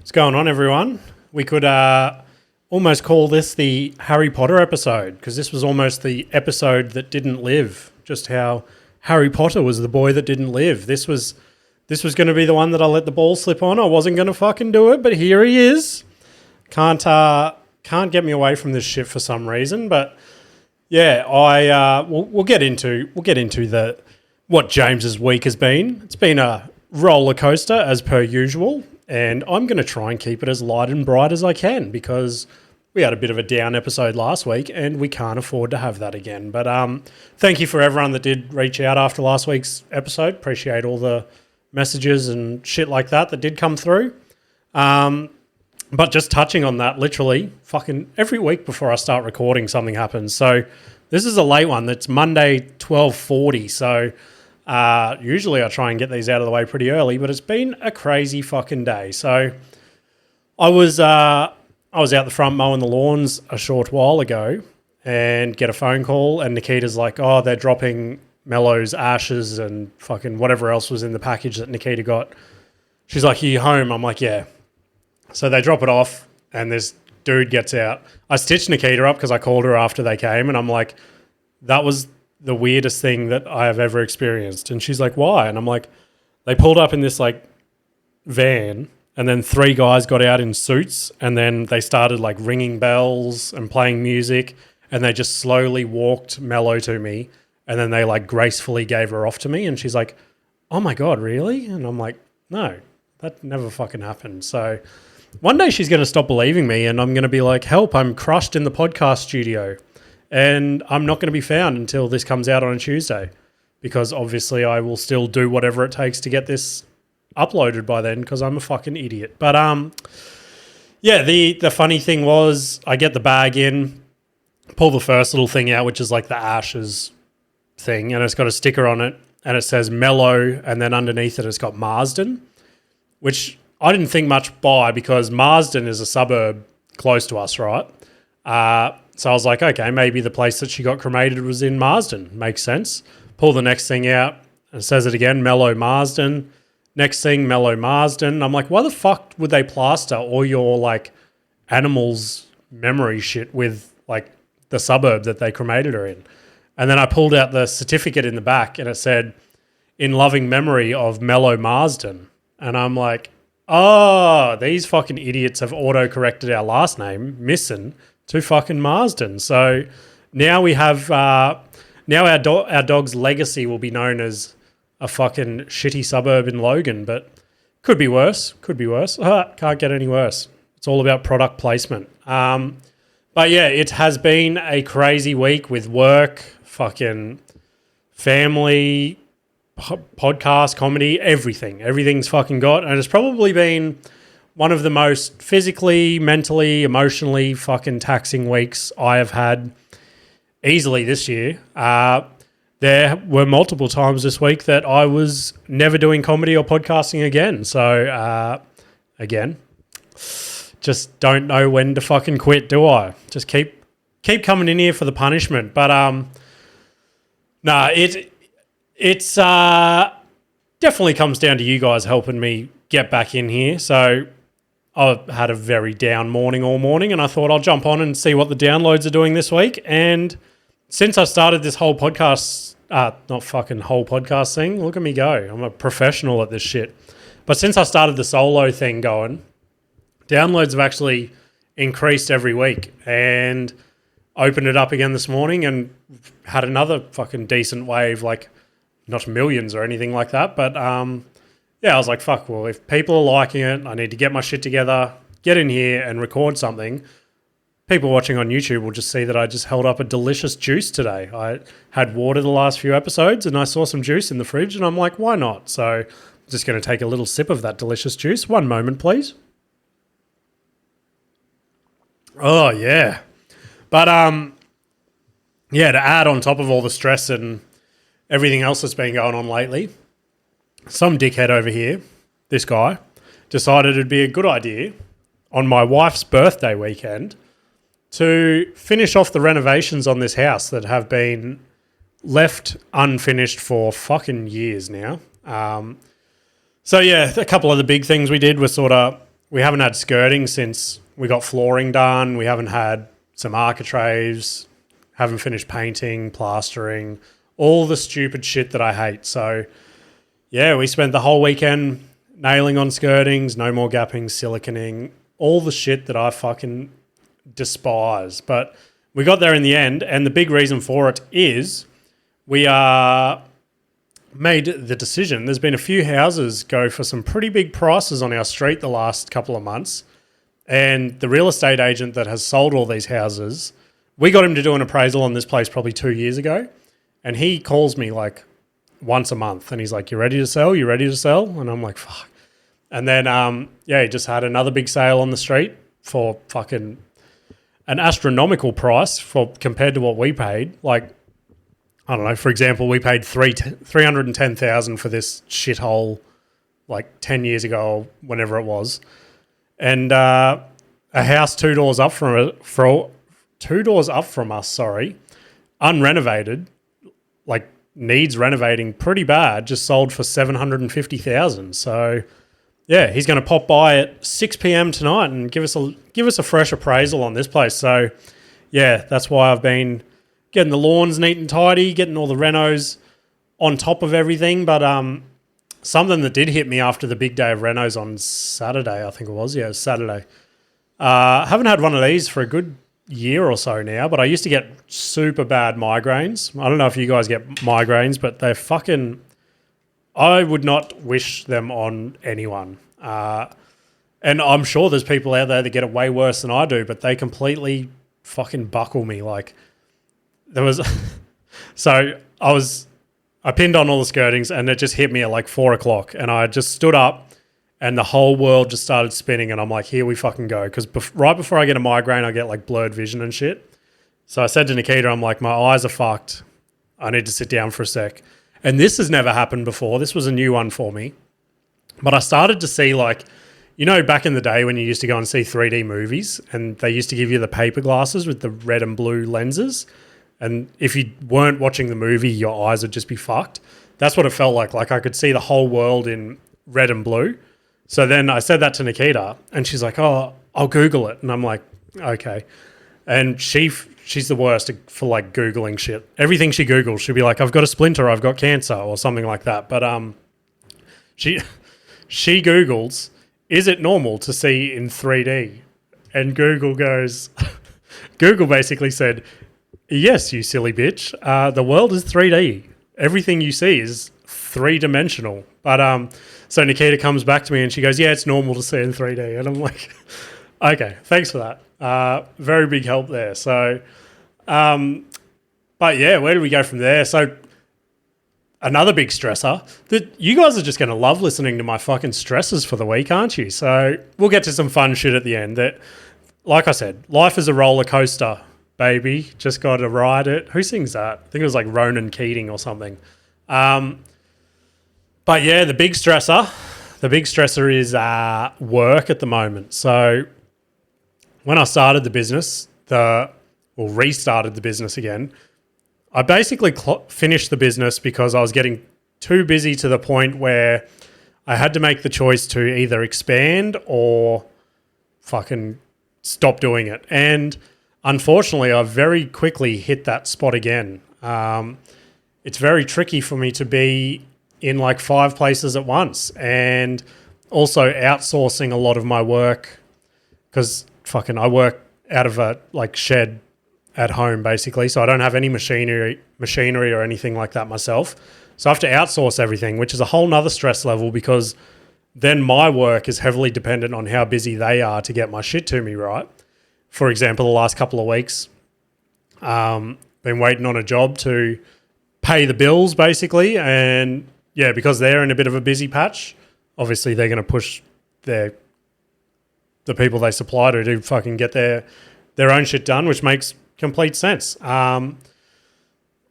What's going on, everyone? We could almost call this the Harry Potter episode, because this was almost the episode that didn't live. Just how Harry Potter was the boy that didn't live. This was going to be the one that I let the ball slip on. I wasn't going to fucking do it, but here he is. Can't get me away from this shit for some reason. But yeah, we'll get into the what James's week has been. It's been a roller coaster as per usual. And I'm going to try and keep it as light and bright as I can, because we had a bit of a down episode last week and we can't afford to have that again. But thank you for everyone that did reach out after last week's episode. Appreciate all the messages and shit like that did come through. But just touching on that, literally fucking every week before I start recording, something happens. So this is a late one. That's Monday, 12:40. So usually I try and get these out of the way pretty early, but it's been a crazy fucking day. So I was out the front mowing the lawns a short while ago and get a phone call, and Nikita's like, oh, they're dropping Mello's ashes and fucking whatever else was in the package that Nikita got. She's like, are you home? I'm like, yeah. So they drop it off and this dude gets out. I stitched Nikita up because I called her after they came, and I'm like, that was the weirdest thing that I have ever experienced. And she's like, why? And I'm like, they pulled up in this like van, and then three guys got out in suits, and then they started like ringing bells and playing music, and they just slowly walked Mello to me, and then they like gracefully gave her off to me. And she's like, oh my God, really? And I'm like, no, that never fucking happened. So one day she's going to stop believing me, and I'm going to be like, help, I'm crushed in the podcast studio. And I'm not going to be found until this comes out on a Tuesday, because obviously I will still do whatever it takes to get this uploaded by then, because I'm a fucking idiot. But yeah, the funny thing was I get the bag in, pull the first little thing out, which is like the ashes thing, and it's got a sticker on it, and it says Mello, and then underneath it it's got Marsden, which I didn't think much by, because Marsden is a suburb close to us, right? So I was like, okay, maybe the place that she got cremated was in Marsden. Makes sense. Pull the next thing out, and it says it again, Mello Marsden. Next thing, Mello Marsden. I'm like, why the fuck would they plaster all your like animals' memory shit with like the suburb that they cremated her in? And then I pulled out the certificate in the back, and it said, in loving memory of Mello Marsden. And I'm like, oh, these fucking idiots have auto-corrected our last name, Misson, to fucking Marsden. So now we have, now our dog's legacy will be known as a fucking shitty suburb in Logan, but could be worse. Can't get any worse. It's all about product placement. But yeah, it has been a crazy week with work, fucking family, podcast, comedy, everything. Everything's fucking got, and it's probably been one of the most physically, mentally, emotionally fucking taxing weeks I have had easily this year. There were multiple times this week that I was never doing comedy or podcasting again. So, again, just don't know when to fucking quit, do I? Just keep coming in here for the punishment. But, it's definitely comes down to you guys helping me get back in here. So I've had a very down morning all morning, and I thought I'll jump on and see what the downloads are doing this week. And since I started this whole podcast, not fucking whole podcast thing, look at me go. I'm a professional at this shit. But since I started the solo thing going, downloads have actually increased every week, and opened it up again this morning and had another fucking decent wave, like not millions or anything like that. But yeah, I was like, fuck, well, if people are liking it, I need to get my shit together, get in here and record something. People watching on YouTube will just see that I just held up a delicious juice today. I had water the last few episodes, and I saw some juice in the fridge, and I'm like, why not? So I'm just going to take a little sip of that delicious juice. One moment, please. Oh, yeah. But, yeah, to add on top of all the stress and everything else that's been going on lately, some dickhead over here, this guy, decided it'd be a good idea on my wife's birthday weekend to finish off the renovations on this house that have been left unfinished for fucking years now. So yeah, a couple of the big things we did was sort of we haven't had skirting since we got flooring done. We haven't had some architraves, haven't finished painting, plastering, all the stupid shit that I hate. So, yeah, we spent the whole weekend nailing on skirtings, no more gapping, siliconing, all the shit that I fucking despise. But we got there in the end, and the big reason for it is we made the decision. There's been a few houses go for some pretty big prices on our street the last couple of months, and the real estate agent that has sold all these houses, we got him to do an appraisal on this place probably 2 years ago, and he calls me like once a month, and he's like, "You ready to sell? You ready to sell?" And I'm like, "Fuck." And then, he just had another big sale on the street for fucking an astronomical price for compared to what we paid. Like, I don't know, for example, we paid $310,000 for this shithole like 10 years ago or whenever it was. And a house two doors up from us, unrenovated, like needs renovating pretty bad, just sold for $750,000. So yeah, he's going to pop by at 6 p.m. tonight and give us a fresh appraisal on this place. So yeah, that's why I've been getting the lawns neat and tidy, getting all the renos on top of everything. But something that did hit me after the big day of renos on Saturday, I think it was. Yeah, it was Saturday. I haven't had one of these for a good year or so now, but I used to get super bad migraines. I don't know if you guys get migraines, but they're fucking... I would not wish them on anyone. And I'm sure there's people out there that get it way worse than I do, but they completely fucking buckle me. Like, there was... So I pinned on all the skirtings and it just hit me at like 4 o'clock, and I just stood up and the whole world just started spinning, and I'm like, here we fucking go. Because right before I get a migraine, I get like blurred vision and shit. So I said to Nikita, I'm like, my eyes are fucked. I need to sit down for a sec. And this has never happened before. This was a new one for me. But I started to see, like, you know, back in the day when you used to go and see 3D movies and they used to give you the paper glasses with the red and blue lenses. And if you weren't watching the movie, your eyes would just be fucked. That's what it felt like. Like, I could see the whole world in red and blue. So then I said that to Nikita and she's like, oh, I'll Google it. And I'm like, okay. And she's the worst for like Googling shit. Everything she Googles, she'll be like, I've got a splinter, I've got cancer or something like that. But she Googles, is it normal to see in 3D? And Google basically said, yes, you silly bitch. The world is 3D. Everything you see is three-dimensional. But so Nikita comes back to me and she goes, yeah, it's normal to see in 3D. And I'm like, okay, thanks for that. Very big help there. So, but yeah, where do we go from there? So another big stressor that you guys are just going to love listening to my fucking stresses for the week, aren't you? So we'll get to some fun shit at the end. That, like I said, life is a roller coaster, baby. Just got to ride it. Who sings that? I think it was like Ronan Keating or something. But yeah, the big stressor is work at the moment. So when I started the business, restarted the business again, I basically finished the business because I was getting too busy to the point where I had to make the choice to either expand or fucking stop doing it. And unfortunately, I very quickly hit that spot again. It's very tricky for me to be in like 5 places at once, and also outsourcing a lot of my work because I work out of a like shed at home basically, so I don't have any machinery or anything like that myself. So I have to outsource everything, which is a whole nother stress level because then my work is heavily dependent on how busy they are to get my shit to me, right? For example, the last couple of weeks, been waiting on a job to pay the bills basically, and yeah, because they're in a bit of a busy patch, obviously they're going to push the people they supply to fucking get their own shit done, which makes complete sense.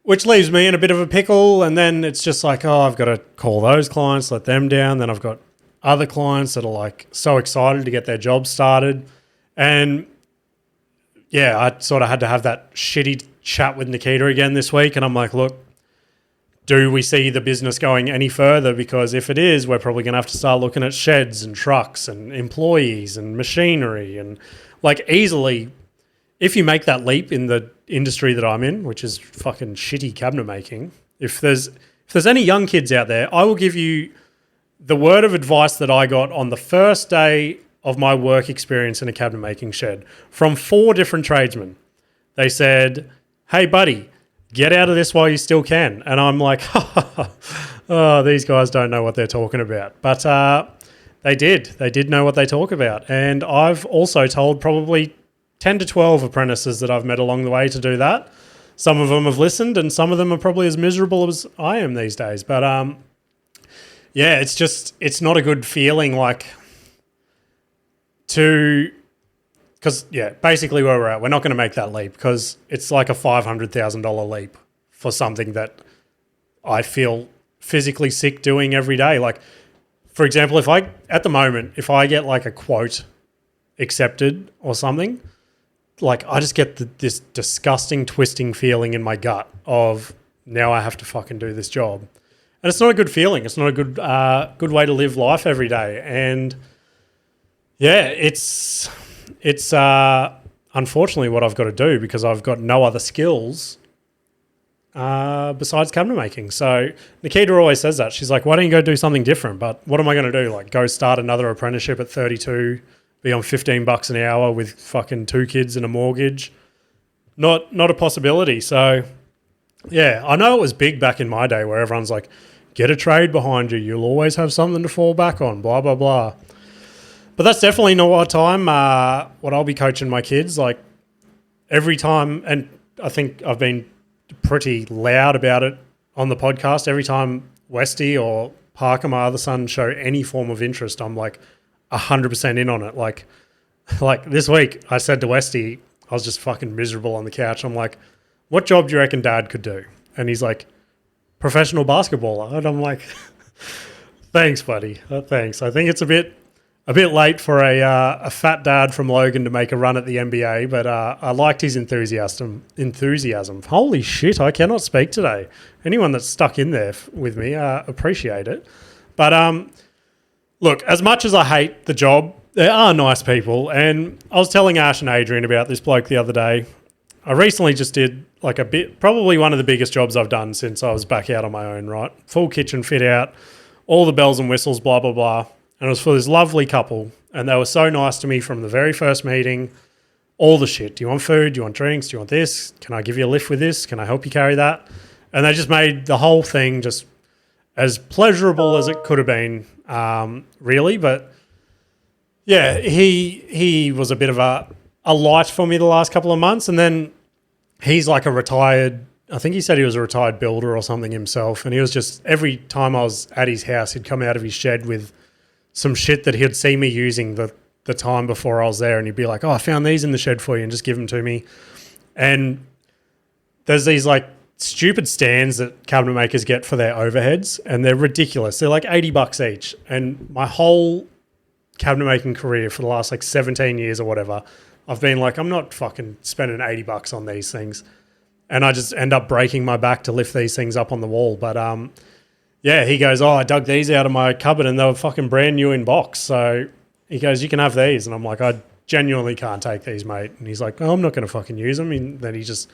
Which leaves me in a bit of a pickle, and then it's just like, oh, I've got to call those clients, let them down. Then I've got other clients that are like so excited to get their job started. And yeah, I sort of had to have that shitty chat with Nikita again this week, and I'm like, look, do we see the business going any further? Because if it is, we're probably going to have to start looking at sheds and trucks and employees and machinery and like easily, if you make that leap in the industry that I'm in, which is fucking shitty cabinet making, if there's any young kids out there, I will give you the word of advice that I got on the first day of my work experience in a cabinet making shed from 4 different tradesmen. They said, "Hey buddy, get out of this while you still can." And I'm like, oh, these guys don't know what they're talking about. But they did. They did know what they talk about. And I've also told probably 10 to 12 apprentices that I've met along the way to do that. Some of them have listened and some of them are probably as miserable as I am these days. But yeah, it's not a good feeling like because, yeah, basically where we're at, we're not going to make that leap because it's like a $500,000 leap for something that I feel physically sick doing every day. Like, for example, if I get like a quote accepted or something, like I just get this disgusting twisting feeling in my gut of now I have to fucking do this job. And it's not a good feeling. It's not a good way to live life every day. And yeah, it's unfortunately what I've got to do because I've got no other skills besides cabinet making. So Nikita always says that. She's like, why don't you go do something different? But what am I going to do? Like go start another apprenticeship at 32, be on $15 an hour with fucking 2 kids and a mortgage? Not a possibility. So yeah, I know it was big back in my day where everyone's like, get a trade behind you. You'll always have something to fall back on, blah, blah, blah. But that's definitely not what I'll be coaching my kids. Like every time, and I think I've been pretty loud about it on the podcast. Every time Westy or Parker, my other son, show any form of interest, I'm like 100% in on it. Like this week, I said to Westy, I was just fucking miserable on the couch. I'm like, what job do you reckon Dad could do? And he's like, professional basketballer. And I'm like, thanks, buddy. Thanks. I think it's a bit late for a fat dad from Logan to make a run at the NBA, but I liked his enthusiasm. Holy shit, I cannot speak today. Anyone that's stuck in there with me, appreciate it. But look, as much as I hate the job, there are nice people. And I was telling Ash and Adrian about this bloke the other day. I recently just did probably one of the biggest jobs I've done since I was back out on my own, right? Full kitchen fit out, all the bells and whistles, blah, blah, blah. And it was for this lovely couple. And they were so nice to me from the very first meeting. All the shit. Do you want food? Do you want drinks? Do you want this? Can I give you a lift with this? Can I help you carry that? And they just made the whole thing just as pleasurable as it could have been, really. But yeah, he was a bit of a light for me the last couple of months. And then he's like I think he said he was a retired builder or something himself. And he was just, every time I was at his house, he'd come out of his shed with some shit that he'd see me using the time before I was there. And he'd be like, oh, I found these in the shed for you, and just give them to me. And there's these like stupid stands that cabinet makers get for their overheads, and they're ridiculous. They're like $80 each. And my whole cabinet making career for the last like 17 years or whatever, I've been like, I'm not fucking spending $80 on these things. And I just end up breaking my back to lift these things up on the wall. But yeah, he goes, oh, I dug these out of my cupboard and they were fucking brand new in box. So he goes, you can have these. And I'm like, I genuinely can't take these, mate. And he's like, oh, I'm not going to fucking use them. And then he just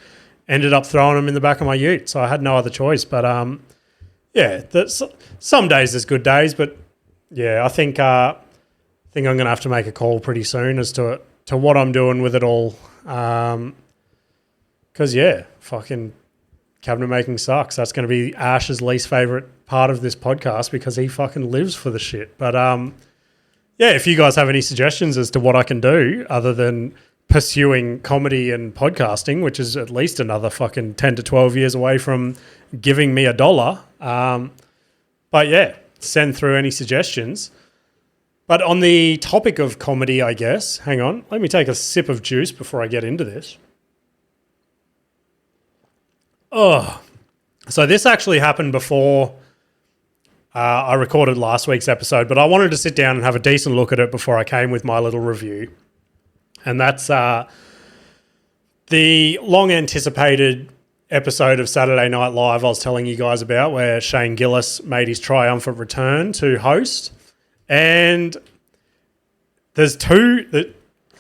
ended up throwing them in the back of my ute. So I had no other choice. But yeah, some days there's good days. But yeah, I think I'm going to have to make a call pretty soon as to what I'm doing with it all. Because, yeah, fucking cabinet making sucks. That's going to be Ash's least favourite part of this podcast because he fucking lives for the shit. But, yeah, if you guys have any suggestions as to what I can do other than pursuing comedy and podcasting, which is at least another fucking 10 to 12 years away from giving me $1. But, yeah, send through any suggestions. But on the topic of comedy, I guess, hang on, let me take a sip of juice before I get into this. Oh, so this actually happened before I recorded last week's episode, but I wanted to sit down and have a decent look at it before I came with my little review. And that's the long-anticipated episode of Saturday Night Live I was telling you guys about, where Shane Gillis made his triumphant return to host. And there's two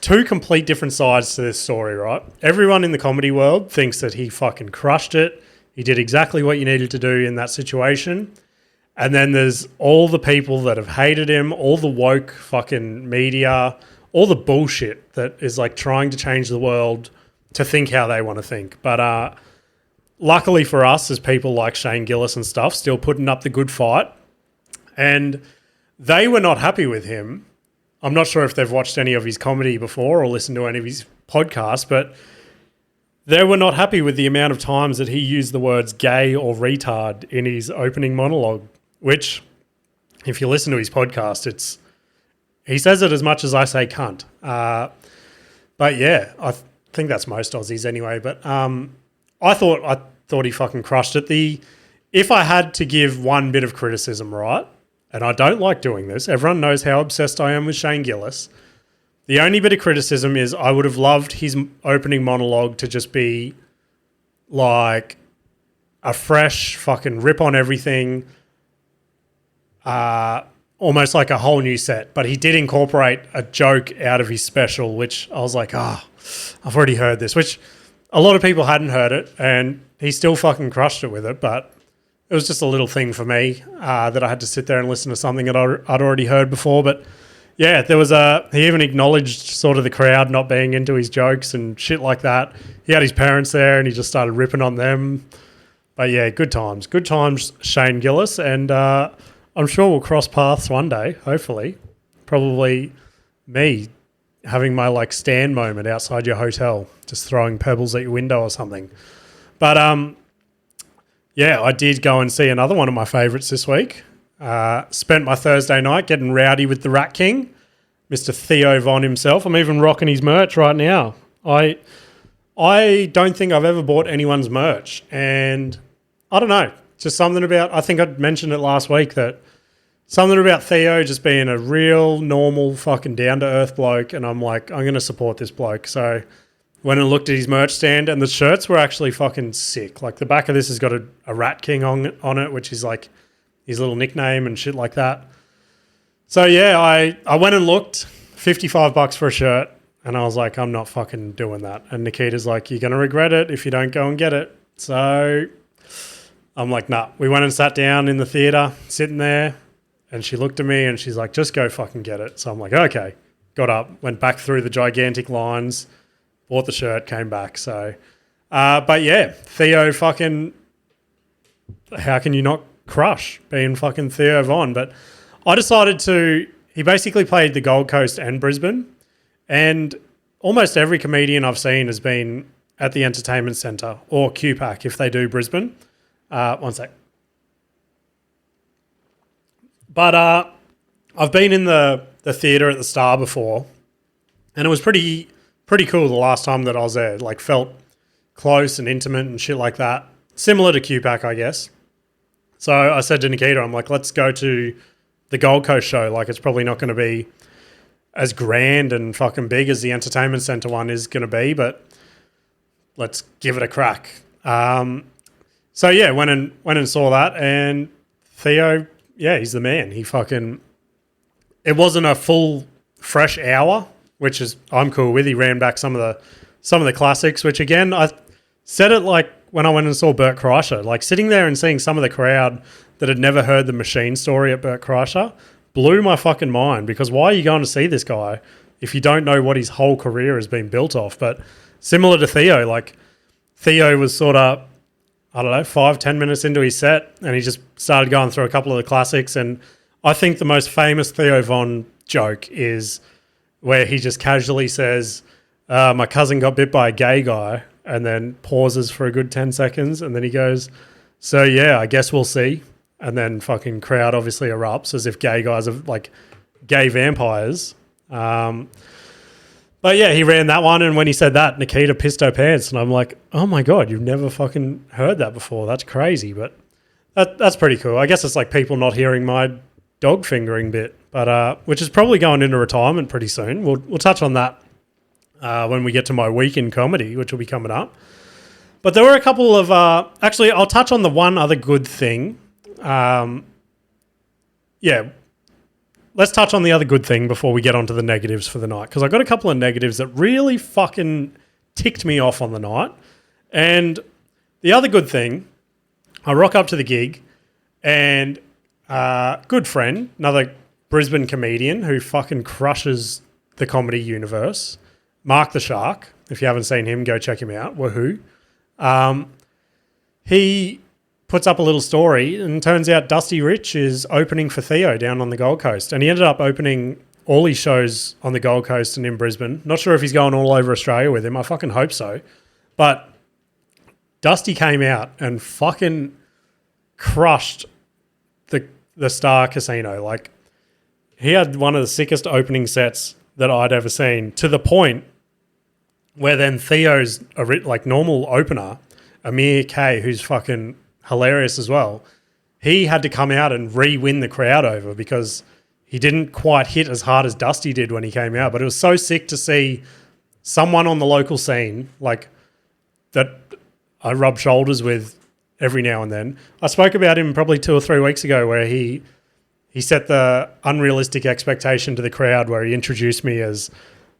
complete different sides to this story, right? Everyone in the comedy world thinks that he fucking crushed it. He did exactly what you needed to do in that situation. And then there's all the people that have hated him, all the woke fucking media, all the bullshit that is like trying to change the world to think how they want to think. But luckily for us, there's people like Shane Gillis and stuff still putting up the good fight. And they were not happy with him. I'm not sure if they've watched any of his comedy before or listened to any of his podcasts, but they were not happy with the amount of times that he used the words gay or retard in his opening monologue, which, if you listen to his podcast, he says it as much as I say cunt. But yeah, I think that's most Aussies anyway. But I thought he fucking crushed it. If I had to give one bit of criticism, right, and I don't like doing this, everyone knows how obsessed I am with Shane Gillis. The only bit of criticism is I would have loved his opening monologue to just be like a fresh fucking rip on everything, almost like a whole new set. But he did incorporate a joke out of his special, which I was like, I've already heard this, which a lot of people hadn't heard it, and he still fucking crushed it with it. But it was just a little thing for me that I had to sit there and listen to something that I'd already heard before. But yeah, he even acknowledged sort of the crowd not being into his jokes and shit like that. He had his parents there and he just started ripping on them. But yeah, good times, Shane Gillis. And I'm sure we'll cross paths one day, hopefully. Probably me having my like stand moment outside your hotel, just throwing pebbles at your window or something. But yeah, I did go and see another one of my favourites this week. Spent my Thursday night getting rowdy with the Rat King, Mr. Theo Von himself. I'm even rocking his merch right now. I don't think I've ever bought anyone's merch, and I don't know, just something about, I think I mentioned it last week, that something about Theo just being a real normal fucking down-to-earth bloke, and I'm like, I'm going to support this bloke. So went and looked at his merch stand, and the shirts were actually fucking sick. Like the back of this has got a Rat King on it, which is like his little nickname and shit like that. So yeah, I went and looked, $55 for a shirt, and I was like, I'm not fucking doing that. And Nikita's like, you're going to regret it if you don't go and get it. So I'm like, nah. We went and sat down in the theatre, sitting there, and she looked at me and she's like, just go fucking get it. So I'm like, okay. Got up, went back through the gigantic lines, bought the shirt, came back. So, but yeah, Theo fucking, how can you not crush being fucking Theo Von? But I decided he basically played the Gold Coast and Brisbane, and almost every comedian I've seen has been at the Entertainment Centre or QPAC if they do Brisbane. One sec. But I've been in the theatre at the Star before, and it was pretty cool the last time that I was there. Like, felt close and intimate and shit like that. Similar to QPAC, I guess. So I said to Nikita, I'm like, let's go to the Gold Coast show. Like, it's probably not going to be as grand and fucking big as the Entertainment Centre one is going to be, but let's give it a crack. So yeah, went and saw that, and Theo, yeah, he's the man. It wasn't a full fresh hour, which is I'm cool with. He ran back some of the classics, which again, I said it like when I went and saw Bert Kreischer, like sitting there and seeing some of the crowd that had never heard the Machine story at Bert Kreischer blew my fucking mind, because why are you going to see this guy if you don't know what his whole career has been built off? But similar to Theo, like Theo was sort of, I don't know, 5-10 minutes into his set, and he just started going through a couple of the classics. And I think the most famous Theo Von joke is where he just casually says, my cousin got bit by a gay guy, and then pauses for a good 10 seconds, and then he goes, so yeah, I guess we'll see. And then fucking crowd obviously erupts as if gay guys are like gay vampires. But yeah, he ran that one, and when he said that, Nikita pissed her pants, and I'm like, oh my God, you've never fucking heard that before. That's crazy, but that's pretty cool. I guess it's like people not hearing my dog fingering bit, but which is probably going into retirement pretty soon. We'll touch on that when we get to my week in comedy, which will be coming up. But there were a couple of... actually, I'll touch on the one other good thing. Yeah. Let's touch on the other good thing before we get onto the negatives for the night. Because I got a couple of negatives that really fucking ticked me off on the night. And the other good thing, I rock up to the gig and good friend, another Brisbane comedian who fucking crushes the comedy universe, Mark the Shark. If you haven't seen him, go check him out. Woohoo. He puts up a little story and turns out Dusty Rich is opening for Theo down on the Gold Coast. And he ended up opening all his shows on the Gold Coast and in Brisbane. Not sure if he's going all over Australia with him. I fucking hope so. But Dusty came out and fucking crushed the Star Casino. Like, he had one of the sickest opening sets that I'd ever seen, to the point where then Theo's like normal opener, Amir K, who's fucking hilarious as well, he had to come out and re-win the crowd over because he didn't quite hit as hard as Dusty did when he came out. But it was so sick to see someone on the local scene like that I rub shoulders with every now and then. I spoke about him probably 2 or 3 weeks ago where he set the unrealistic expectation to the crowd where he introduced me as,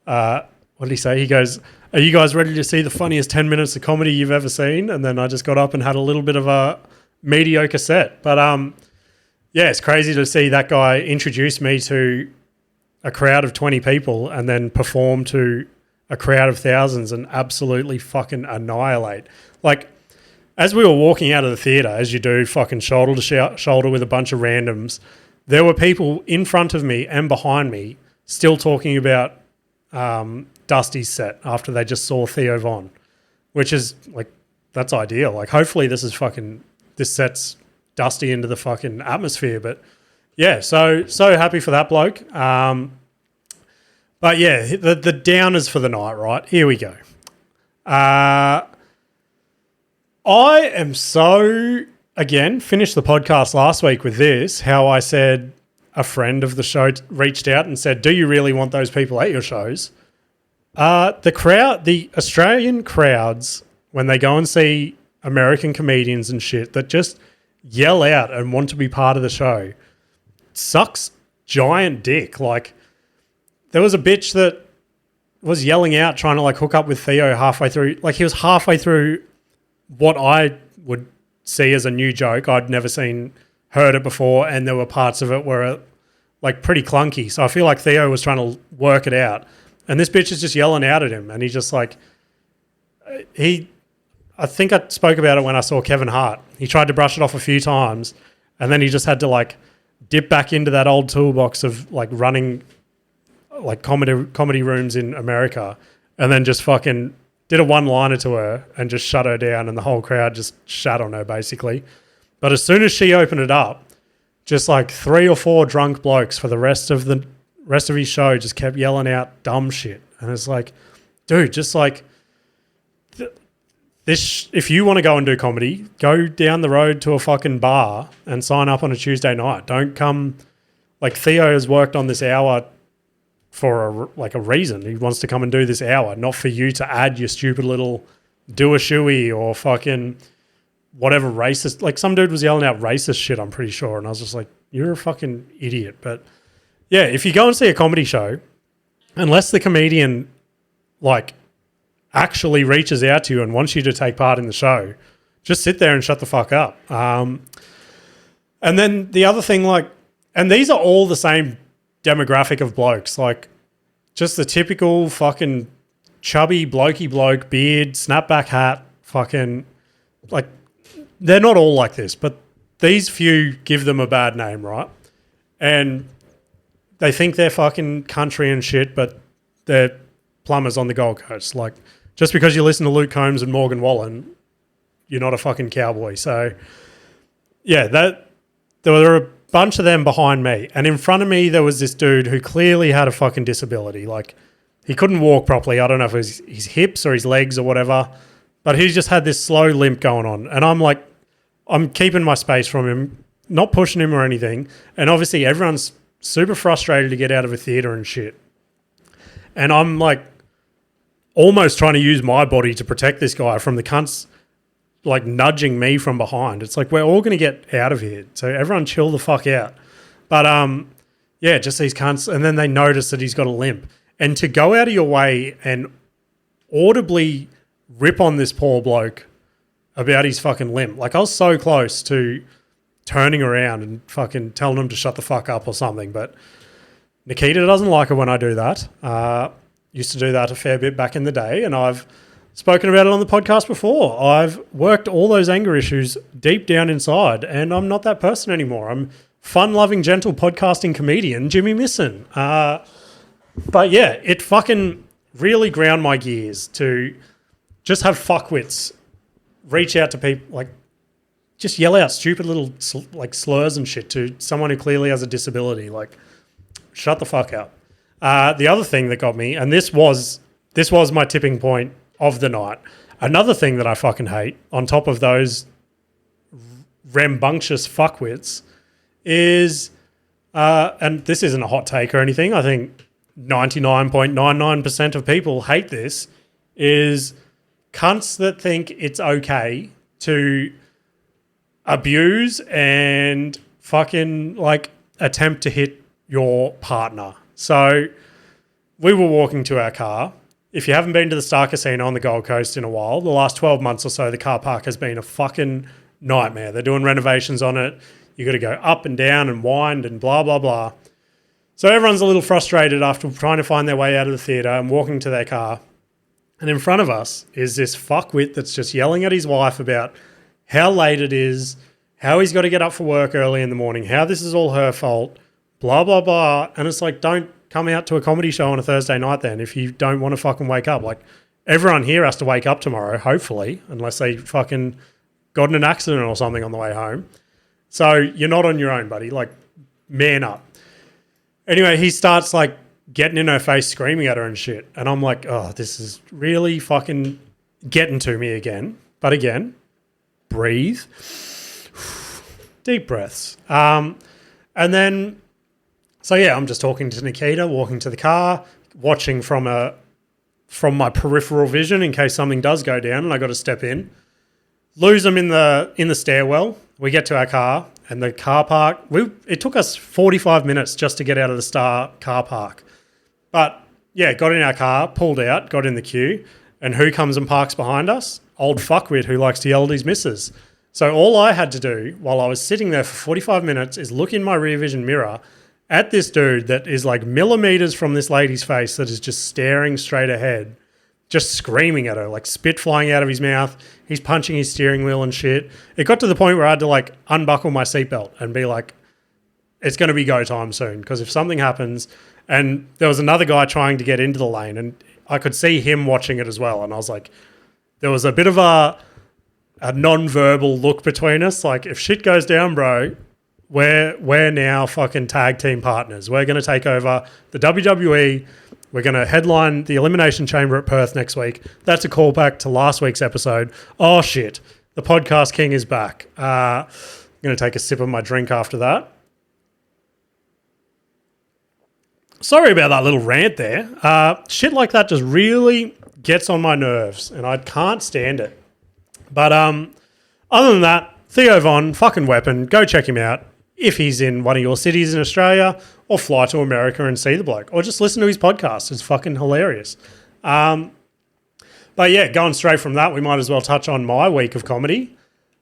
what did he say? He goes, "Are you guys ready to see the funniest 10 minutes of comedy you've ever seen?" And then I just got up and had a little bit of a mediocre set. But yeah, it's crazy to see that guy introduce me to a crowd of 20 people and then perform to a crowd of thousands and absolutely fucking annihilate. Like, as we were walking out of the theatre, as you do, fucking shoulder to shoulder with a bunch of randoms, there were people in front of me and behind me still talking about Dusty's set after they just saw Theo Von, which is like, that's ideal. Like, hopefully this sets Dusty into the fucking atmosphere. But yeah, so happy for that bloke. But yeah, the downers for the night, right? Here we go. I am so, again, finished the podcast last week with this, how I said a friend of the show reached out and said, "Do you really want those people at your shows?" The Australian crowds, when they go and see American comedians and shit that just yell out and want to be part of the show, sucks giant dick. Like, there was a bitch that was yelling out trying to like hook up with Theo halfway through. Like, he was halfway through what I would see as a new joke. I'd never heard it before, and there were parts of it where like pretty clunky. So I feel like Theo was trying to work it out, and this bitch is just yelling out at him, and he's just like, I think I spoke about it when I saw Kevin Hart. He tried to brush it off a few times, and then he just had to like dip back into that old toolbox of like running like comedy rooms in America, and then just fucking did a one-liner to her and just shut her down, and the whole crowd just shat on her basically. But as soon as she opened it up, just like 3 or 4 drunk blokes for the rest of his show just kept yelling out dumb shit. And it's like, dude, just like this. If you want to go and do comedy, go down the road to a fucking bar and sign up on a Tuesday night. Don't come. Like, Theo has worked on this hour for a reason. He wants to come and do this hour, not for you to add your stupid little do a shoey or fucking whatever racist. Like, some dude was yelling out racist shit, I'm pretty sure, and I was just like, you're a fucking idiot. But yeah, if you go and see a comedy show, unless the comedian like actually reaches out to you and wants you to take part in the show, just sit there and shut the fuck up. And then the other thing, like, and these are all the same demographic of blokes, like just the typical fucking chubby blokey bloke, beard, snapback hat, fucking, like, they're not all like this, but these few give them a bad name, right? And they think they're fucking country and shit, but they're plumbers on the Gold Coast. Like, just because you listen to Luke Combs and Morgan Wallen, you're not a fucking cowboy. So yeah, there were a bunch of them behind me, and in front of me there was this dude who clearly had a fucking disability. Like, he couldn't walk properly. I don't know if it was his hips or his legs or whatever, but he just had this slow limp going on. And I'm like, I'm keeping my space from him, not pushing him or anything. And obviously everyone's super frustrated to get out of a theatre and shit. And I'm like almost trying to use my body to protect this guy from the cunts like nudging me from behind. It's like, we're all going to get out of here. So everyone chill the fuck out. But yeah, just these cunts. And then they notice that he's got a limp. And to go out of your way and audibly rip on this poor bloke about his fucking limp. Like, I was so close to turning around and fucking telling him to shut the fuck up or something. But Nikita doesn't like it when I do that. Used to do that a fair bit back in the day, and I've spoken about it on the podcast before. I've worked all those anger issues deep down inside, and I'm not that person anymore. I'm fun-loving, gentle podcasting comedian Jimmy Misson. But yeah, it fucking really ground my gears to just have fuckwits reach out to people, like just yell out stupid little like slurs and shit to someone who clearly has a disability. Like, shut the fuck up. The other thing that got me, and this was my tipping point of the night. Another thing that I fucking hate, on top of those rambunctious fuckwits, is, and this isn't a hot take or anything, I think 99.99% of people hate this, is cunts that think it's okay to abuse and fucking like attempt to hit your partner. So we were walking to our car. If you haven't been to the Star Casino on the Gold Coast in a while, the last 12 months or so, the car park has been a fucking nightmare. They're doing renovations on it. You got to go up and down and wind and blah, blah, blah. So everyone's a little frustrated after trying to find their way out of the theatre and walking to their car. And in front of us is this fuckwit that's just yelling at his wife about how late it is, how he's got to get up for work early in the morning, how this is all her fault, blah, blah, blah. And it's like, don't come out to a comedy show on a Thursday night then if you don't want to fucking wake up. Like, everyone here has to wake up tomorrow, hopefully, unless they fucking got in an accident or something on the way home. So you're not on your own, buddy. Like, man up. Anyway, he starts like getting in her face, screaming at her and shit. And I'm like, oh, this is really fucking getting to me again. But again, breathe. Deep breaths. And then, so yeah, I'm just talking to Nikita, walking to the car, watching from my peripheral vision in case something does go down and I got to step in. Lose him in the stairwell. We get to our car and the car park. It took us 45 minutes just to get out of the Star car park. But yeah, got in our car, pulled out, got in the queue, and who comes and parks behind us? Old fuckwit who likes to yell at his missus. So all I had to do while I was sitting there for 45 minutes is look in my rear vision mirror at this dude that is like millimeters from this lady's face that is just staring straight ahead, just screaming at her, like spit flying out of his mouth. He's punching his steering wheel and shit. It got to the point where I had to like unbuckle my seatbelt and be like, it's going to be go time soon because if something happens. And there was another guy trying to get into the lane and I could see him watching it as well. And I was like, there was a bit of a non-verbal look between us. Like, if shit goes down, bro, we're now fucking tag team partners. We're going to take over the WWE. We're going to headline the Elimination Chamber at Perth next week. That's a callback to last week's episode. Oh, shit. The podcast king is back. I'm going to take a sip of my drink after that. Sorry about that little rant there. Shit like that just really gets on my nerves and I can't stand it. But other than that, Theo Von, fucking weapon. Go check him out if he's in one of your cities in Australia, or fly to America and see the bloke, or just listen to his podcast. It's fucking hilarious. But yeah, going straight from that, we might as well touch on my week of comedy.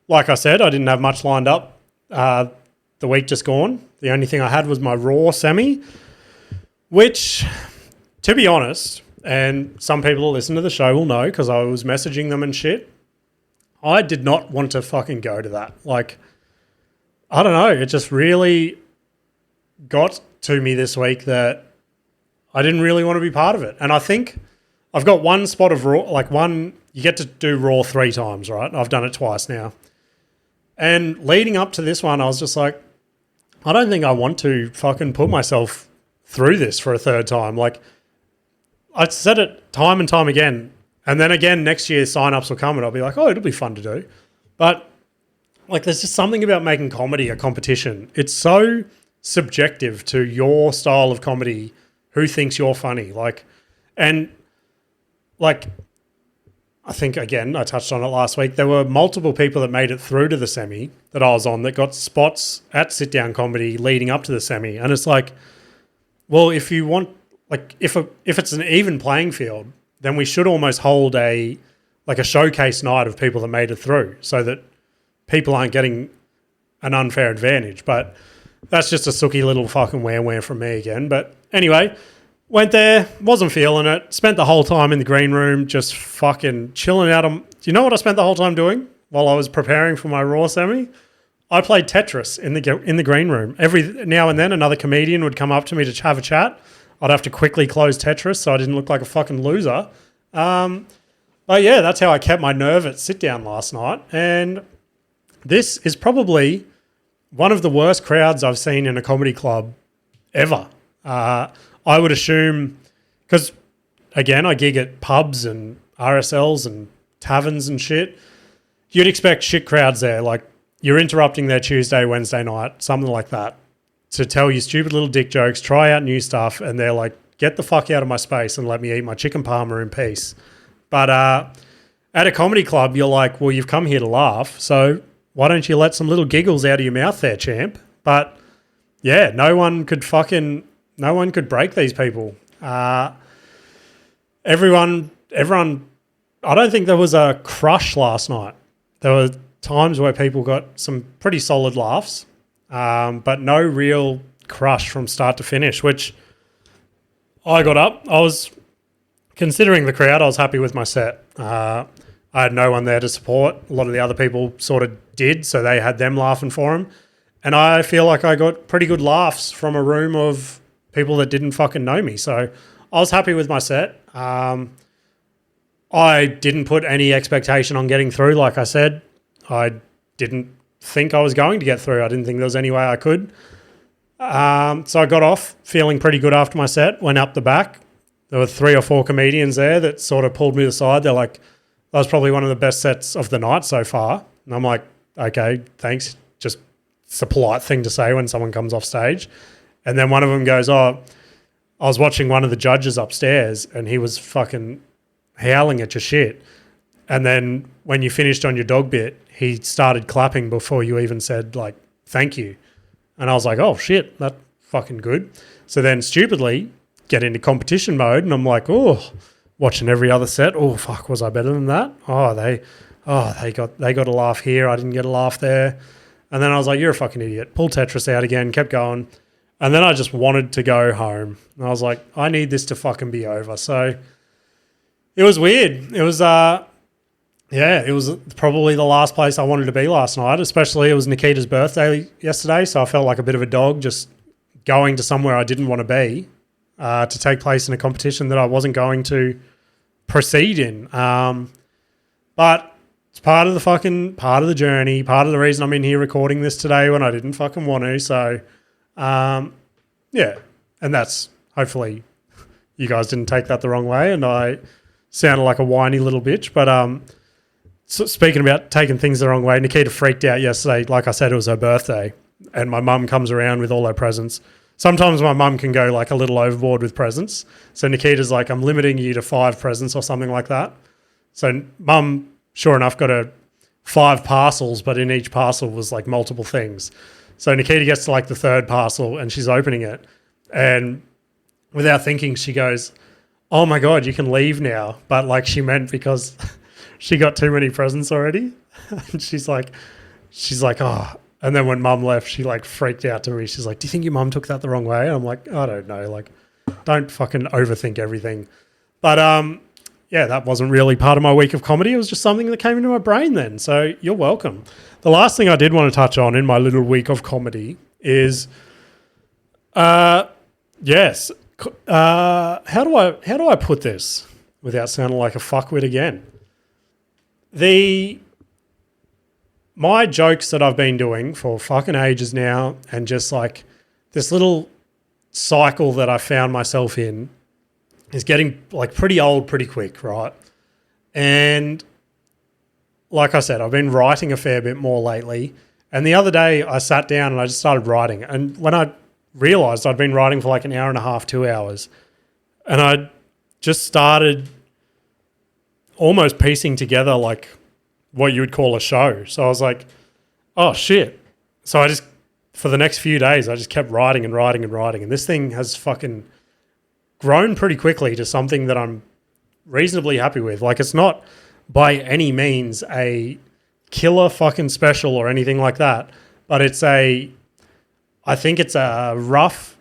Like I said, I didn't have much lined up the week just gone. The only thing I had was my Raw semi, which, to be honest, and some people who listen to the show will know because I was messaging them and shit, I did not want to fucking go to that. Like, I don't know. It just really got to me this week that I didn't really want to be part of it. And I think I've got one spot of Raw, like one, you get to do Raw 3 times, right? I've done it twice now. And leading up to this one, I was just like, I don't think I want to fucking put myself through this for a third time. Like, I said it time and time again. And then again, next year sign-ups will come and I'll be like, oh, it'll be fun to do. But like, there's just something about making comedy a competition. It's so subjective to your style of comedy, who thinks you're funny. Like, and like, I think, again, I touched on it last week. There were multiple people that made it through to the semi that I was on that got spots at sit-down comedy leading up to the semi. And it's like, well, if you want, like, if it's an even playing field, then we should almost hold a showcase night of people that made it through so that people aren't getting an unfair advantage. But that's just a sooky little fucking wham from me again. But anyway, went there, wasn't feeling it, spent the whole time in the green room just fucking chilling out. Do you know what I spent the whole time doing while I was preparing for my Raw semi? I played Tetris in the green room. Every now and then another comedian would come up to me to have a chat. I'd have to quickly close Tetris so I didn't look like a fucking loser. But yeah, that's how I kept my nerve at sit down last night. And this is probably one of the worst crowds I've seen in a comedy club ever. I would assume, because again, I gig at pubs and RSLs and taverns and shit. You'd expect shit crowds there. Like, you're interrupting their Tuesday, Wednesday night, something like that, to tell you stupid little dick jokes, try out new stuff, and they're like, get the fuck out of my space and let me eat my chicken parma in peace. But at a comedy club, you're like, well, you've come here to laugh, so why don't you let some little giggles out of your mouth there, champ? But yeah, no one could break these people. Everyone, I don't think there was a crush last night. There were times where people got some pretty solid laughs, but no real crush from start to finish, which I got up. I was considering the crowd. I was happy with my set. I had no one there to support. A lot of the other people sort of did, so they had them laughing for them. And I feel like I got pretty good laughs from a room of people that didn't fucking know me. So I was happy with my set. I didn't put any expectation on getting through. Like I said, I didn't think I was going to get through. I didn't think there was any way I could. So I got off feeling pretty good after my set, went up the back. There were 3 or 4 comedians there that sort of pulled me aside. They're like, that was probably one of the best sets of the night so far. And I'm like, okay, thanks. Just it's a polite thing to say when someone comes off stage. And then one of them goes, oh, I was watching one of the judges upstairs and he was fucking howling at your shit. And then when you finished on your dog bit, he started clapping before you even said, like, thank you. And I was like, oh, shit, that's fucking good. So then stupidly get into competition mode and I'm like, oh, watching every other set. Oh, fuck, was I better than that? They got a laugh here. I didn't get a laugh there. And then I was like, you're a fucking idiot. Pulled Tetris out again, kept going. And then I just wanted to go home. And I was like, I need this to fucking be over. So it was weird. It was, it was probably the last place I wanted to be last night, especially it was Nikita's birthday yesterday. So I felt like a bit of a dog just going to somewhere I didn't want to be to take place in a competition that I wasn't going to proceed in. But it's part of the journey, part of the reason I'm in here recording this today when I didn't fucking want to. So, yeah. And that's, hopefully you guys didn't take that the wrong way and I sounded like a whiny little bitch. But so speaking about taking things the wrong way, Nikita freaked out yesterday. Like I said, it was her birthday and my mum comes around with all her presents. Sometimes my mum can go like a little overboard with presents. So Nikita's like, I'm limiting you to 5 presents or something like that. So mum, sure enough, got 5 parcels, but in each parcel was like multiple things. So Nikita gets to like the 3rd parcel and she's opening it. And without thinking, she goes, oh my God, you can leave now. But like she meant because she got too many presents already. And she's like, oh. And then when mum left, she like freaked out to me. She's like, do you think your mum took that the wrong way? And I'm like, I don't know. Like, don't fucking overthink everything. But yeah, that wasn't really part of my week of comedy. It was just something that came into my brain then. So you're welcome. The last thing I did want to touch on in my little week of comedy is, yes. How do I put this without sounding like a fuckwit again? My jokes that I've been doing for fucking ages now and just like this little cycle that I found myself in is getting like pretty old pretty quick, right? And like I said, I've been writing a fair bit more lately. And the other day I sat down and I just started writing. And when I realised I'd been writing for like an hour and a half, 2 hours, and I just started almost piecing together like what you would call a show. So I was like, oh shit. So I just, for the next few days, I just kept writing and writing and writing. And this thing has fucking grown pretty quickly to something that I'm reasonably happy with. Like, it's not by any means a killer fucking special or anything like that, but I think it's a rough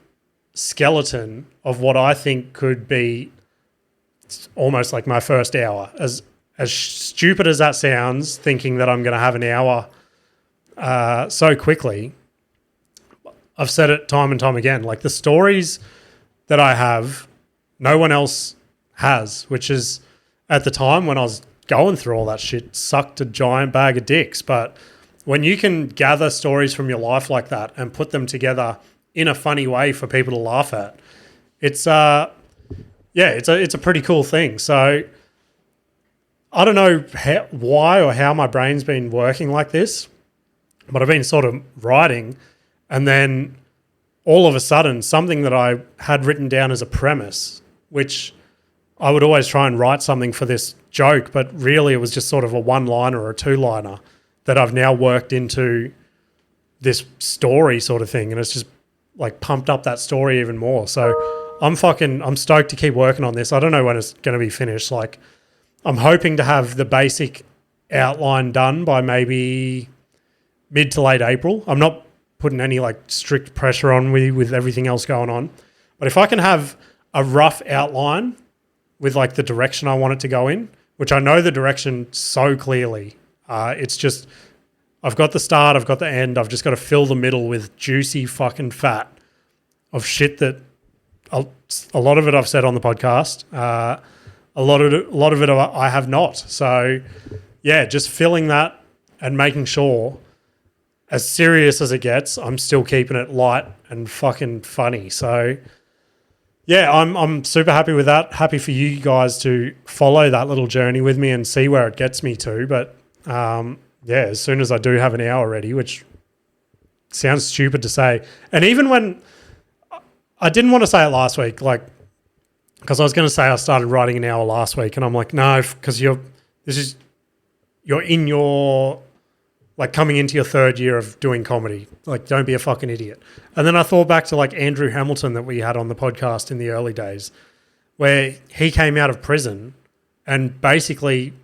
skeleton of what I think could be almost like my first hour. As stupid as that sounds, thinking that I'm going to have an hour so quickly, I've said it time and time again, like the stories that I have, no one else has, which is at the time when I was going through all that shit, sucked a giant bag of dicks. But when you can gather stories from your life like that and put them together in a funny way for people to laugh at, it's it's a pretty cool thing. So I don't know why or how my brain's been working like this, but I've been sort of writing, and then all of a sudden something that I had written down as a premise, which I would always try and write something for this joke, but really it was just sort of a one-liner or a two-liner that I've now worked into this story sort of thing, and it's just like pumped up that story even more. So I'm stoked to keep working on this. I don't know when it's going to be finished. Like, I'm hoping to have the basic outline done by maybe mid to late April. I'm not putting any like strict pressure on me with everything else going on. But if I can have a rough outline with like the direction I want it to go in, which I know the direction so clearly, it's just, I've got the start, I've got the end, I've just got to fill the middle with juicy fucking fat of shit that a lot of it I've said on the podcast. A lot of it I have not. So yeah, just filling that and making sure, as serious as it gets, I'm still keeping it light and fucking funny. So yeah, I'm super happy with that. Happy for you guys to follow that little journey with me and see where it gets me to. But yeah, as soon as I do have an hour ready, which sounds stupid to say, and even when I didn't want to say it last week, like, because I was going to say I started writing an hour last week, and I'm like, no, because you're in your, like, coming into your third year of doing comedy. Like, don't be a fucking idiot. And then I thought back to like Andrew Hamilton that we had on the podcast in the early days, where he came out of prison and basically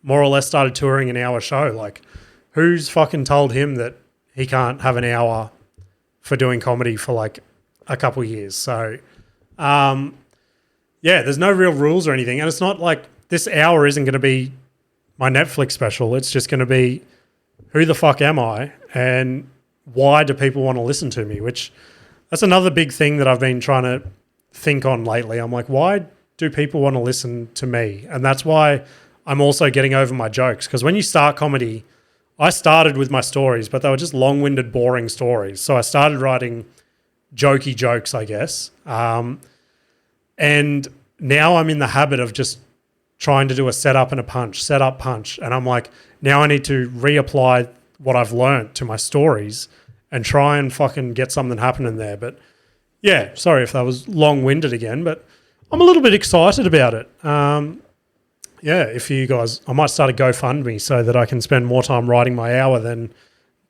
more or less started touring an hour show. Like, who's fucking told him that he can't have an hour for doing comedy for like a couple of years? So, yeah, there's no real rules or anything. And it's not like this hour isn't going to be my Netflix special. It's just going to be, who the fuck am I and why do people want to listen to me? Which, that's another big thing that I've been trying to think on lately. I'm like, why do people want to listen to me? And that's why I'm also getting over my jokes. Because when you start comedy, I started with my stories, but they were just long-winded, boring stories. So I started writing jokey jokes, I guess. And now I'm in the habit of just trying to do a setup and a punch, setup, punch. And I'm like, now I need to reapply what I've learned to my stories and try and fucking get something happening there. But yeah, sorry if that was long-winded again, but I'm a little bit excited about it. Yeah, if you guys, I might start a GoFundMe so that I can spend more time writing my hour than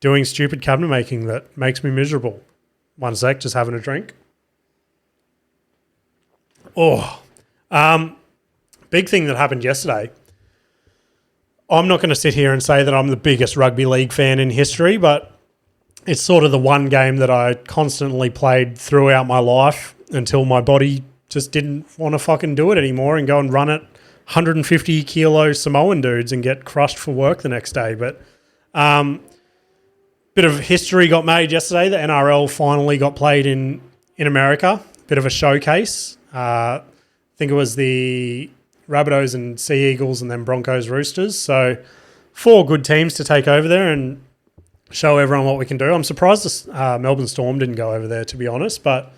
doing stupid cabinet making that makes me miserable. One sec, just having a drink. Oh, big thing that happened yesterday. I'm not going to sit here and say that I'm the biggest rugby league fan in history, but it's sort of the one game that I constantly played throughout my life until my body just didn't want to fucking do it anymore and go and run it 150 kilo Samoan dudes and get crushed for work the next day. But bit of history got made yesterday. The NRL finally got played in America. Bit of a showcase. I think it was the Rabbitohs and Sea Eagles and then Broncos Roosters. So 4 good teams to take over there and show everyone what we can do. I'm surprised Melbourne Storm didn't go over there, to be honest. But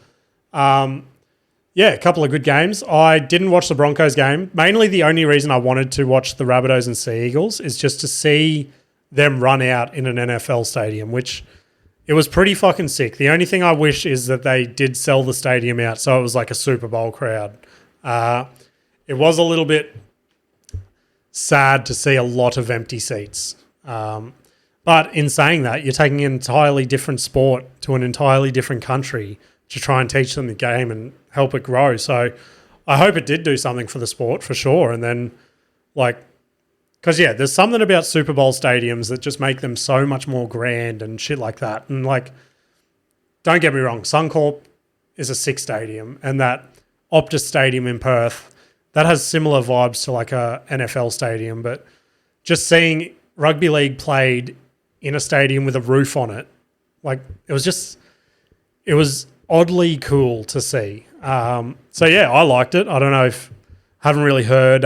yeah, a couple of good games. I didn't watch the Broncos game. Mainly the only reason I wanted to watch the Rabbitohs and Sea Eagles is just to see them run out in an NFL stadium, which it was pretty fucking sick. The only thing I wish is that they did sell the stadium out so it was like a Super Bowl crowd. It was a little bit sad to see a lot of empty seats. But in saying that, you're taking an entirely different sport to an entirely different country to try and teach them the game and help it grow. So I hope it did do something for the sport for sure. And then because there's something about Super Bowl stadiums that just make them so much more grand and shit like that. And don't get me wrong, Suncorp is a sick stadium, and that Optus Stadium in Perth, that has similar vibes to a NFL stadium. But just seeing rugby league played in a stadium with a roof on it, it was oddly cool to see. So yeah, I liked it. I don't know haven't really heard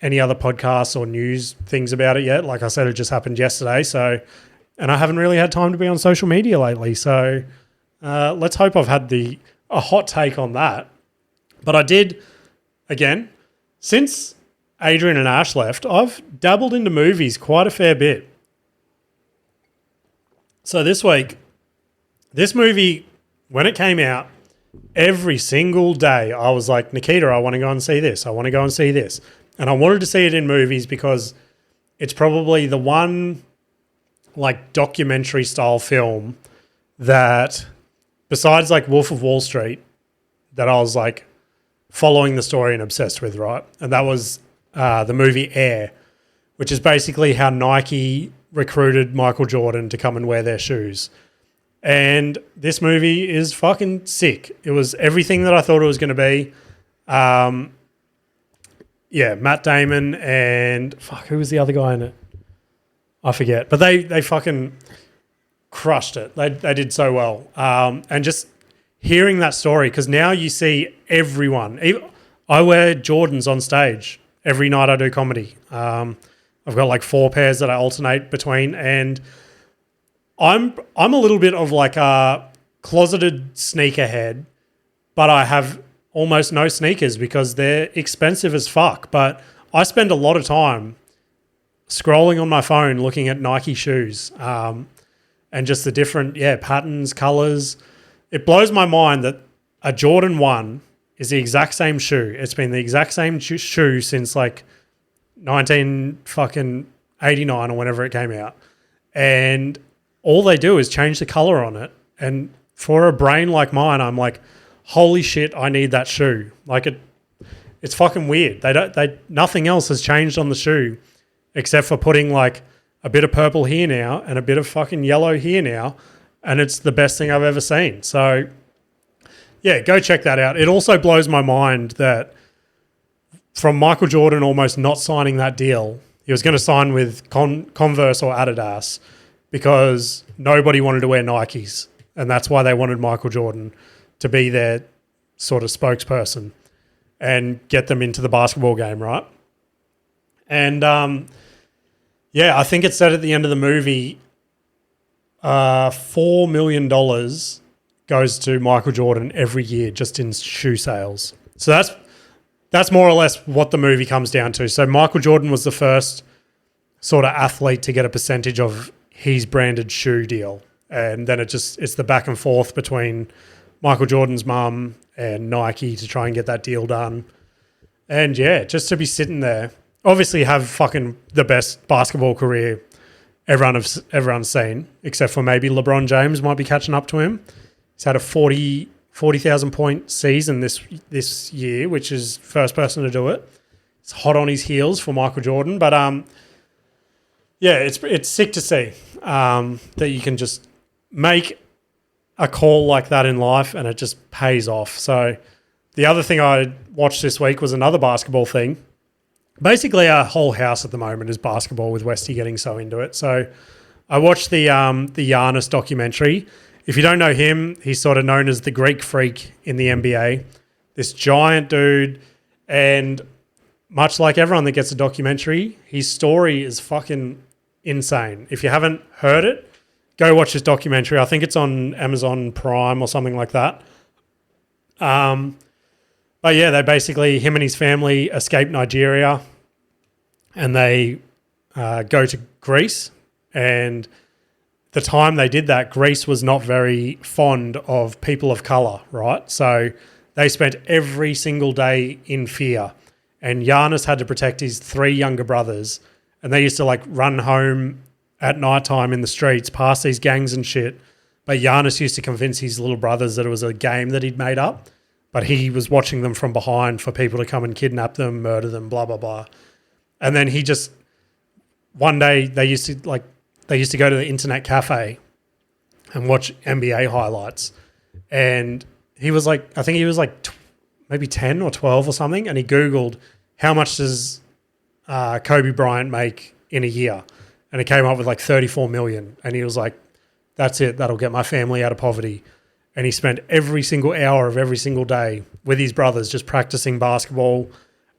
any other podcasts or news things about it yet. Like I said, it just happened yesterday. So, and I haven't really had time to be on social media lately. So let's hope I've had a hot take on that. But I did, again, since Adrian and Ash left, I've dabbled into movies quite a fair bit. So this week, this movie, when it came out, every single day I was like, Nikita, I want to go and see this. I want to go and see this. And I wanted to see it in movies because it's probably the one documentary style film that, besides Wolf of Wall Street, that I was following the story and obsessed with, right? And that was the movie Air, which is basically how Nike recruited Michael Jordan to come and wear their shoes. And this movie is fucking sick. It was everything that I thought it was going to be. Matt Damon and who was the other guy in it? I forget. But they fucking crushed it. They did so well. And just hearing that story, because now you see everyone. I wear Jordans on stage every night I do comedy. I've got 4 pairs that I alternate between, and I'm a little bit of a closeted sneakerhead, but I have almost no sneakers because they're expensive as fuck. But I spend a lot of time scrolling on my phone looking at Nike shoes and just the different patterns, colors. It blows my mind that a Jordan 1 is the exact same shoe. It's been the exact same shoe since 1989 or whenever it came out. And all they do is change the color on it. And for a brain like mine, I'm like, holy shit, I need that shoe. It's fucking weird. Nothing else has changed on the shoe except for putting a bit of purple here now and a bit of fucking yellow here now. And it's the best thing I've ever seen. So yeah, go check that out. It also blows my mind that from Michael Jordan almost not signing that deal, he was going to sign with Converse or Adidas because nobody wanted to wear Nikes. And that's why they wanted Michael Jordan to be their sort of spokesperson and get them into the basketball game, right? And I think it said at the end of the movie, $4 million goes to Michael Jordan every year just in shoe sales. So that's more or less what the movie comes down to. So Michael Jordan was the first sort of athlete to get a percentage of his branded shoe deal. And then it's the back and forth between Michael Jordan's mum and Nike to try and get that deal done. And yeah, just to be sitting there, obviously have fucking the best basketball career everyone's seen, except for maybe LeBron James might be catching up to him. He's had a 40,000 point season this year, which is first person to do it. It's hot on his heels for Michael Jordan, but it's sick to see that you can just make a call like that in life and it just pays off. So the other thing I watched this week was another basketball thing. Basically, our whole house at the moment is basketball with Westy getting so into it. So I watched the Giannis documentary. If you don't know him, he's sort of known as the Greek freak in the NBA. This giant dude, and much like everyone that gets a documentary, his story is fucking insane. If you haven't heard it, go watch his documentary. I think it's on Amazon Prime or something like that. But yeah, they basically, him and his family escape Nigeria and they go to Greece. And the time they did that, Greece was not very fond of people of colour, right? So they spent every single day in fear. and Giannis had to protect his 3 younger brothers, and they used to like run home at nighttime in the streets past these gangs and shit. But Giannis used to convince his little brothers that it was a game that he'd made up, but he was watching them from behind for people to come and kidnap them, murder them, blah, blah, blah. And then he just, one day they used to go to the internet cafe and watch NBA highlights. And he was like, I think he was like maybe 10 or 12 or something. And he Googled, how much does Kobe Bryant make in a year? And it came up with like 34 million. And he was like, that's it. That'll get my family out of poverty. And he spent every single hour of every single day with his brothers just practicing basketball.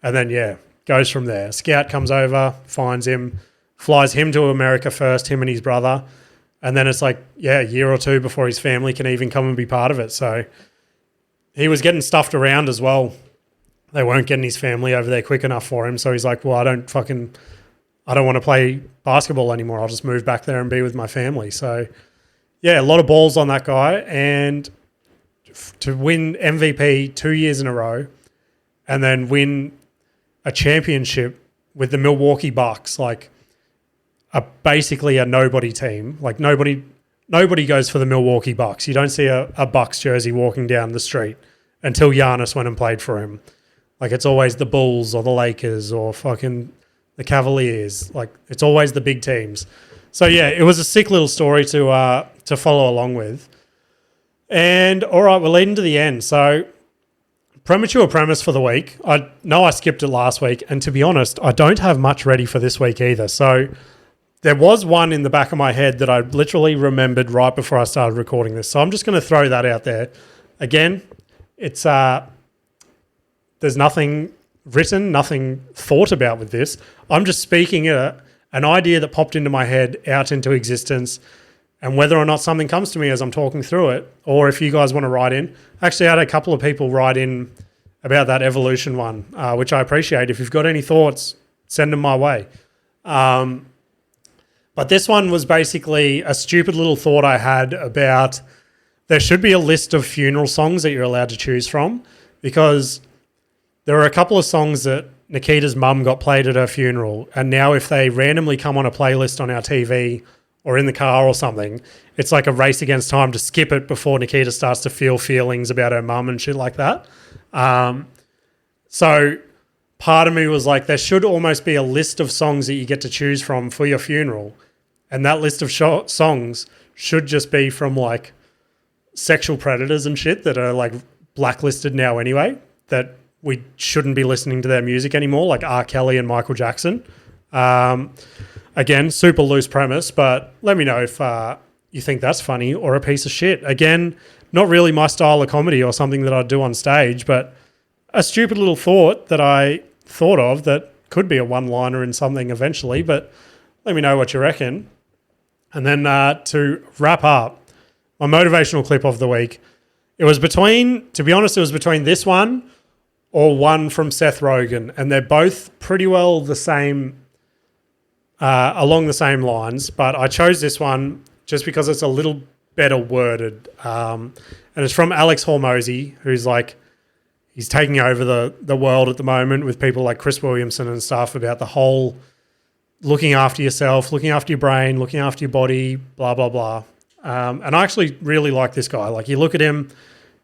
And then, goes from there. Scout comes over, finds him, flies him to America first, him and his brother. And then it's like, a year or two before his family can even come and be part of it. So he was getting stuffed around as well. They weren't getting his family over there quick enough for him. So he's like, well, I don't want to play basketball anymore. I'll just move back there and be with my family. So, a lot of balls on that guy. And to win MVP 2 years in a row and then win a championship with the Milwaukee Bucks, like basically a nobody team. Like nobody goes for the Milwaukee Bucks. You don't see a Bucks jersey walking down the street until Giannis went and played for him. Like it's always the Bulls or the Lakers or fucking the Cavaliers. Like it's always the big teams. So it was a sick little story to follow along with. And all right, we're leading to the end. So premature premise for the week. I know I skipped it last week, and to be honest, I don't have much ready for this week either. So there was one in the back of my head that I literally remembered right before I started recording this. So I'm just going to throw that out there. Again, it's there's nothing written, nothing thought about with this. I'm just speaking an idea that popped into my head out into existence, and whether or not something comes to me as I'm talking through it, or if you guys want to write in. Actually, I had a couple of people write in about that evolution one, which I appreciate. If you've got any thoughts, send them my way. But this one was basically a stupid little thought I had about there should be a list of funeral songs that you're allowed to choose from, because there are a couple of songs that Nikita's mum got played at her funeral, and now if they randomly come on a playlist on our TV or in the car or something, it's like a race against time to skip it before Nikita starts to feel feelings about her mum and shit like that. So part of me was like, there should almost be a list of songs that you get to choose from for your funeral. And that list of songs should just be from like sexual predators and shit that are like blacklisted now anyway, that we shouldn't be listening to their music anymore, like R. Kelly and Michael Jackson. Again, super loose premise, but let me know if you think that's funny or a piece of shit. Again, not really my style of comedy or something that I'd do on stage, but a stupid little thought that I thought of that could be a one-liner in something eventually, but let me know what you reckon. And then to wrap up, my motivational clip of the week, it was between this one or one from Seth Rogen, and they're both pretty well the same, along the same lines, but I chose this one just because it's a little better worded. And it's from Alex Hormozy, who's like, he's taking over the world at the moment with people like Chris Williamson and stuff about the whole looking after yourself, looking after your brain, looking after your body, blah, blah, blah. And I actually really like this guy. Like you look at him,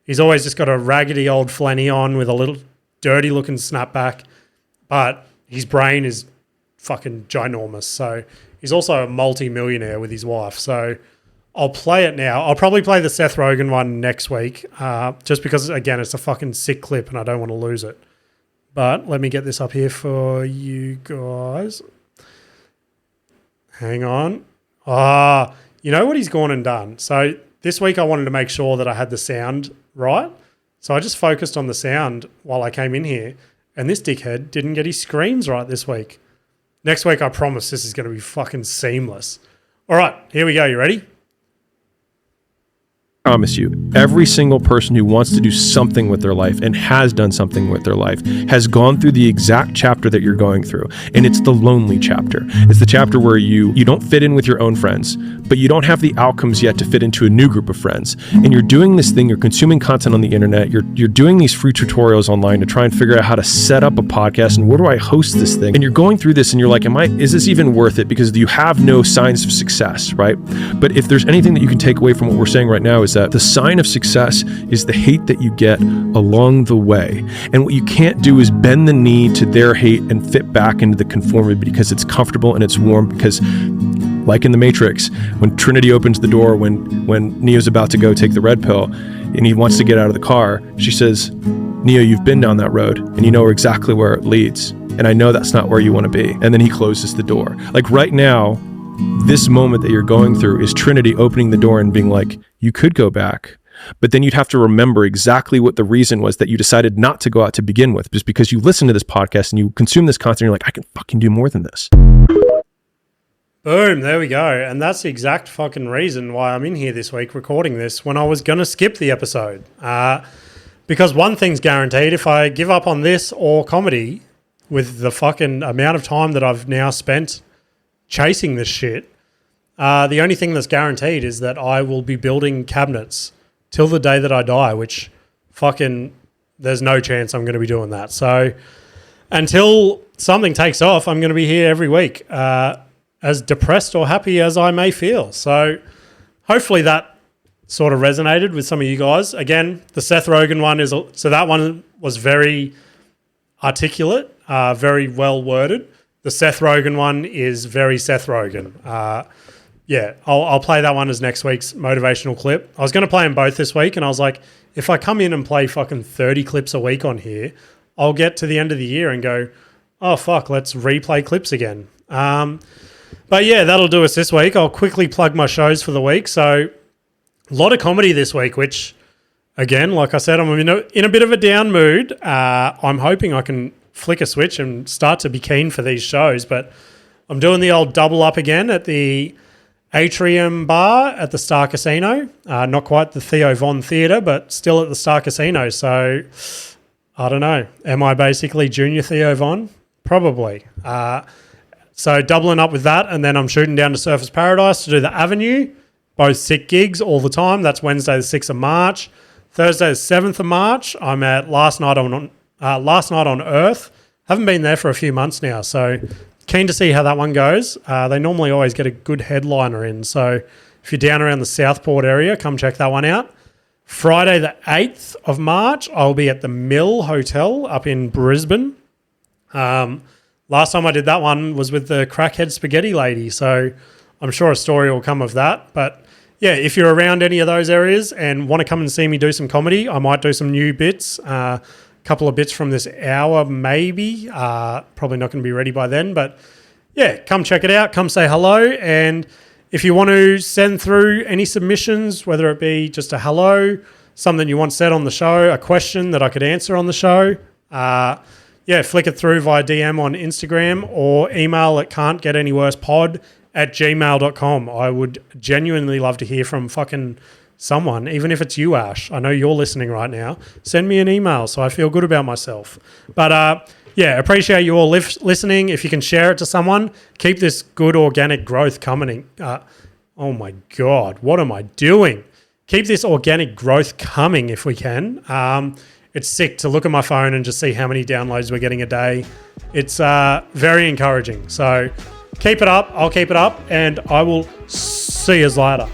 he's always just got a raggedy old flanny on with a little dirty looking snapback, but his brain is fucking ginormous. So he's also a multi-millionaire with his wife. So I'll play it now. I'll probably play the Seth Rogen one next week, just because, again, it's a fucking sick clip and I don't want to lose it. But let me get this up here for you guys. Hang on. You know what he's gone and done? So this week I wanted to make sure that I had the sound right. So I just focused on the sound while I came in here, and this dickhead didn't get his screams right this week. Next week, I promise this is going to be fucking seamless. All right, here we go. You ready? promise you, every single person who wants to do something with their life and has done something with their life has gone through the exact chapter that you're going through. And it's the lonely chapter. It's the chapter where you don't fit in with your own friends, but you don't have the outcomes yet to fit into a new group of friends. And you're doing this thing, you're consuming content on the internet, you're doing these free tutorials online to try and figure out how to set up a podcast and where do I host this thing? And you're going through this and you're like, is this even worth it? Because you have no signs of success, right? But if there's anything that you can take away from what we're saying right now is that the sign of success is the hate that you get along the way. And what you can't do is bend the knee to their hate and fit back into the conformity because it's comfortable and it's warm. Because like in the Matrix, when Trinity opens the door, when Neo's about to go take the red pill and he wants to get out of the car, she says, Neo, you've been down that road and you know exactly where it leads. And I know that's not where you want to be. And then he closes the door. Like right now, this moment that you're going through is Trinity opening the door and being like, you could go back, but then you'd have to remember exactly what the reason was that you decided not to go out to begin with, just because you listen to this podcast and you consume this content and you're like, I can fucking do more than this. Boom, there we go. And that's the exact fucking reason why I'm in here this week recording this when I was going to skip the episode. Because one thing's guaranteed, if I give up on this or comedy with the fucking amount of time that I've now spent chasing this shit, the only thing that's guaranteed is that I will be building cabinets till the day that I die, which fucking there's no chance I'm going to be doing that. So until something takes off, I'm going to be here every week, as depressed or happy as I may feel. So hopefully that sort of resonated with some of you guys. Again, the Seth Rogen one so that one was very articulate, very well worded. The Seth Rogen one is very Seth Rogen. I'll play that one as next week's motivational clip. I was going to play them both this week, and I was like, if I come in and play fucking 30 clips a week on here, I'll get to the end of the year and go, oh, fuck, let's replay clips again. But yeah, that'll do us this week. I'll quickly plug my shows for the week. So a lot of comedy this week, which, again, like I said, I'm in a bit of a down mood. I'm hoping I can flick a switch and start to be keen for these shows, but I'm doing the old double up again at the Atrium Bar at the Star Casino. Not quite the Theo Von Theatre, but still at the Star Casino. So I don't know. Am I basically junior Theo Von? Probably. So doubling up with that, and then I'm shooting down to Surfers Paradise to do the Avenue. Both sick gigs all the time. That's Wednesday the 6th of March. Thursday the 7th of March, I'm at Last Night on Earth. Haven't been there for a few months now, so keen to see how that one goes. They normally always get a good headliner in, so if you're down around the Southport area, come check that one out. Friday the 8th of March, I'll be at the Mill Hotel up in Brisbane. Last time I did that one was with the Crackhead Spaghetti Lady, so I'm sure a story will come of that. But yeah, if you're around any of those areas and want to come and see me do some comedy, I might do some new bits. Couple of bits from this hour, maybe. Probably not going to be ready by then, but yeah, come check it out. Come say hello. And if you want to send through any submissions, whether it be just a hello, something you want said on the show, a question that I could answer on the show, flick it through via DM on Instagram or email at cantgetanyworsepod@gmail.com. I would genuinely love to hear from fucking someone, even if it's you, Ash. I know you're listening right now. Send me an email so I feel good about myself. But appreciate you all listening. If you can share it to someone, keep this good organic growth coming. Oh my God, what am I doing? Keep this organic growth coming if we can. It's sick to look at my phone and just see how many downloads we're getting a day. It's very encouraging. So keep it up. I'll keep it up, and I will see you later.